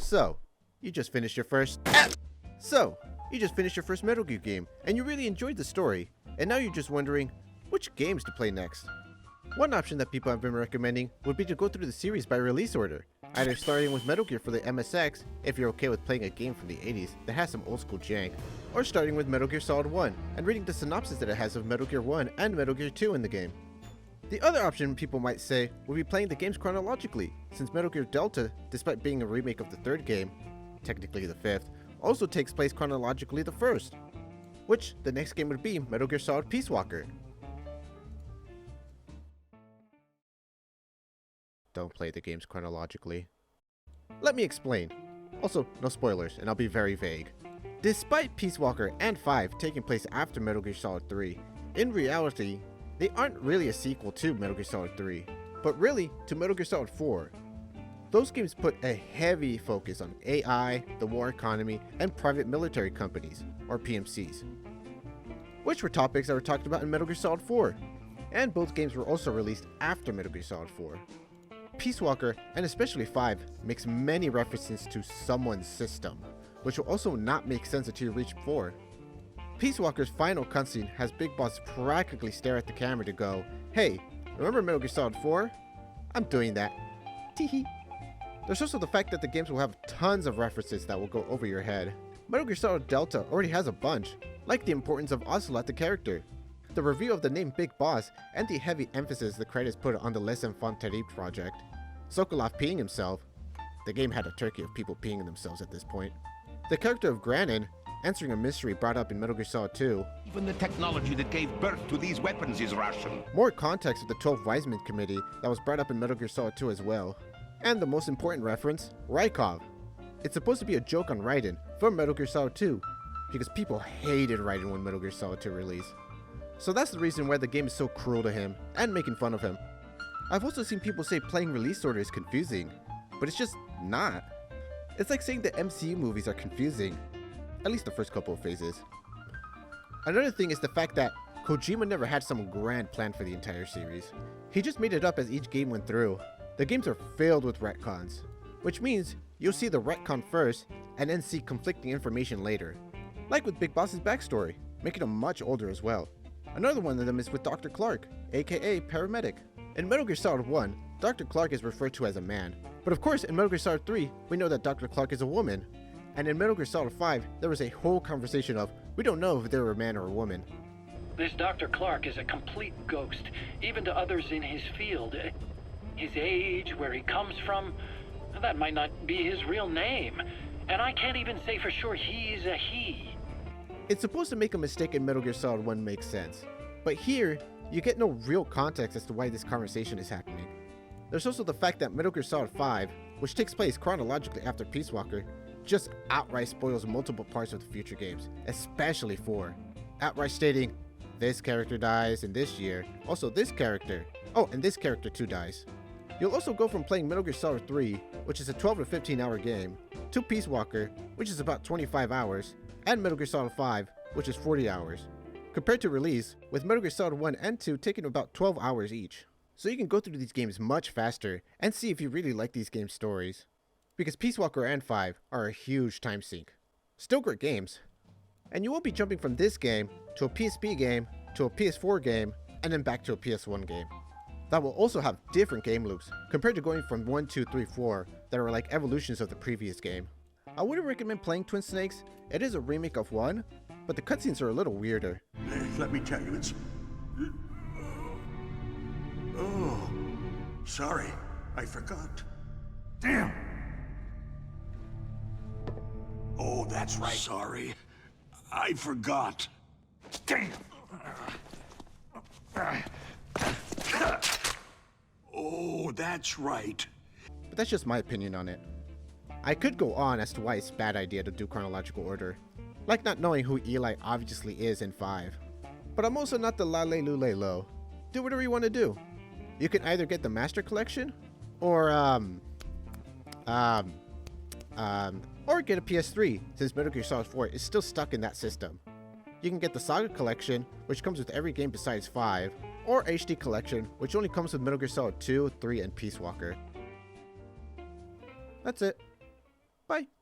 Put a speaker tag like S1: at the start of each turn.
S1: So, you just finished your first Metal Gear game, and you really enjoyed the story, and now you're just wondering which games to play next. One option that people have been recommending would be to go through the series by release order, either starting with Metal Gear for the MSX, if you're okay with playing a game from the 80s that has some old school jank, or starting with Metal Gear Solid 1 and reading the synopsis that it has of Metal Gear 1 and Metal Gear 2 in the game. The other option people might say would be playing the games chronologically, since Metal Gear Delta, despite being a remake of the third game, technically the fifth, also takes place chronologically the first, which the next game would be Metal Gear Solid Peace Walker. Don't play the games chronologically. Let me explain. Also, no spoilers, and I'll be very vague. Despite Peace Walker and 5 taking place after Metal Gear Solid 3, in reality, they aren't really a sequel to Metal Gear Solid 3, but really to Metal Gear Solid 4. Those games put a heavy focus on AI, the war economy, and private military companies, or PMCs, which were topics that were talked about in Metal Gear Solid 4, and both games were also released after Metal Gear Solid 4. Peace Walker, and especially 5, makes many references to someone's system, which will also not make sense until you reach 4. Peace Walker's final cutscene has Big Boss practically stare at the camera to go, "Hey, remember Metal Gear Solid 4? I'm doing that. Teehee." There's also the fact that the games will have tons of references that will go over your head. Metal Gear Solid Delta already has a bunch, like the importance of Ocelot the character, the reveal of the name Big Boss, and the heavy emphasis the credits put on the Les Enfants Terribles project. Sokolov peeing himself. The game had a turkey of people peeing themselves at this point. The character of Granin, answering a mystery brought up in Metal Gear Solid 2.
S2: Even the technology that gave birth to these weapons is Russian.
S1: More context of the 12 Wiseman Committee that was brought up in Metal Gear Solid 2 as well. And the most important reference, Rykov. It's supposed to be a joke on Raiden from Metal Gear Solid 2, because people hated Raiden when Metal Gear Solid 2 released. So that's the reason why the game is so cruel to him, and making fun of him. I've also seen people say playing release order is confusing, but it's just not. It's like saying the MCU movies are confusing, at least the first couple of phases. Another thing is the fact that Kojima never had some grand plan for the entire series. He just made it up as each game went through. The games are filled with retcons, which means you'll see the retcon first and then see conflicting information later. Like with Big Boss's backstory, making him much older as well. Another one of them is with Dr. Clark, aka Paramedic. In Metal Gear Solid 1, Dr. Clark is referred to as a man, but of course in Metal Gear Solid 3, we know that Dr. Clark is a woman. And in Metal Gear Solid 5, there was a whole conversation of, we don't know if they were a man or a woman.
S3: This Dr. Clark is a complete ghost, even to others in his field. His age, where he comes from, that might not be his real name. And I can't even say for sure he's a he.
S1: It's supposed to make a mistake in Metal Gear Solid 1 make sense, but here, you get no real context as to why this conversation is happening. There's also the fact that Metal Gear Solid 5, which takes place chronologically after Peace Walker, just outright spoils multiple parts of the future games, especially 4. Outright stating, this character dies in this year, also this character, oh, and this character too dies. You'll also go from playing Metal Gear Solid 3, which is a 12 to 15 hour game, to Peace Walker, which is about 25 hours, and Metal Gear Solid 5, which is 40 hours. Compared to release, with Metal Gear Solid 1 and 2 taking about 12 hours each. So you can go through these games much faster and see if you really like these games' stories. Because Peace Walker and 5 are a huge time sink. Still great games. And you won't be jumping from this game to a PSP game to a PS4 game and then back to a PS1 game. That will also have different game loops compared to going from 1, 2, 3, 4 that are like evolutions of the previous game. I wouldn't recommend playing Twin Snakes. It is a remake of 1, but the cutscenes are a little weirder.
S4: Let me tell you, it's... Oh, sorry, I forgot. Damn! Oh, that's right. Sorry, I forgot. Damn! Oh, that's right.
S1: But that's just my opinion on it. I could go on as to why it's a bad idea to do chronological order, like not knowing who Eli obviously is in 5. But I'm also not the lale lule lo. Do whatever you want to do. You can either get the Master Collection, or get a PS3, since Metal Gear Solid 4 is still stuck in that system. You can get the Saga Collection, which comes with every game besides 5, or HD Collection, which only comes with Metal Gear Solid 2, 3, and Peace Walker. That's it. Bye.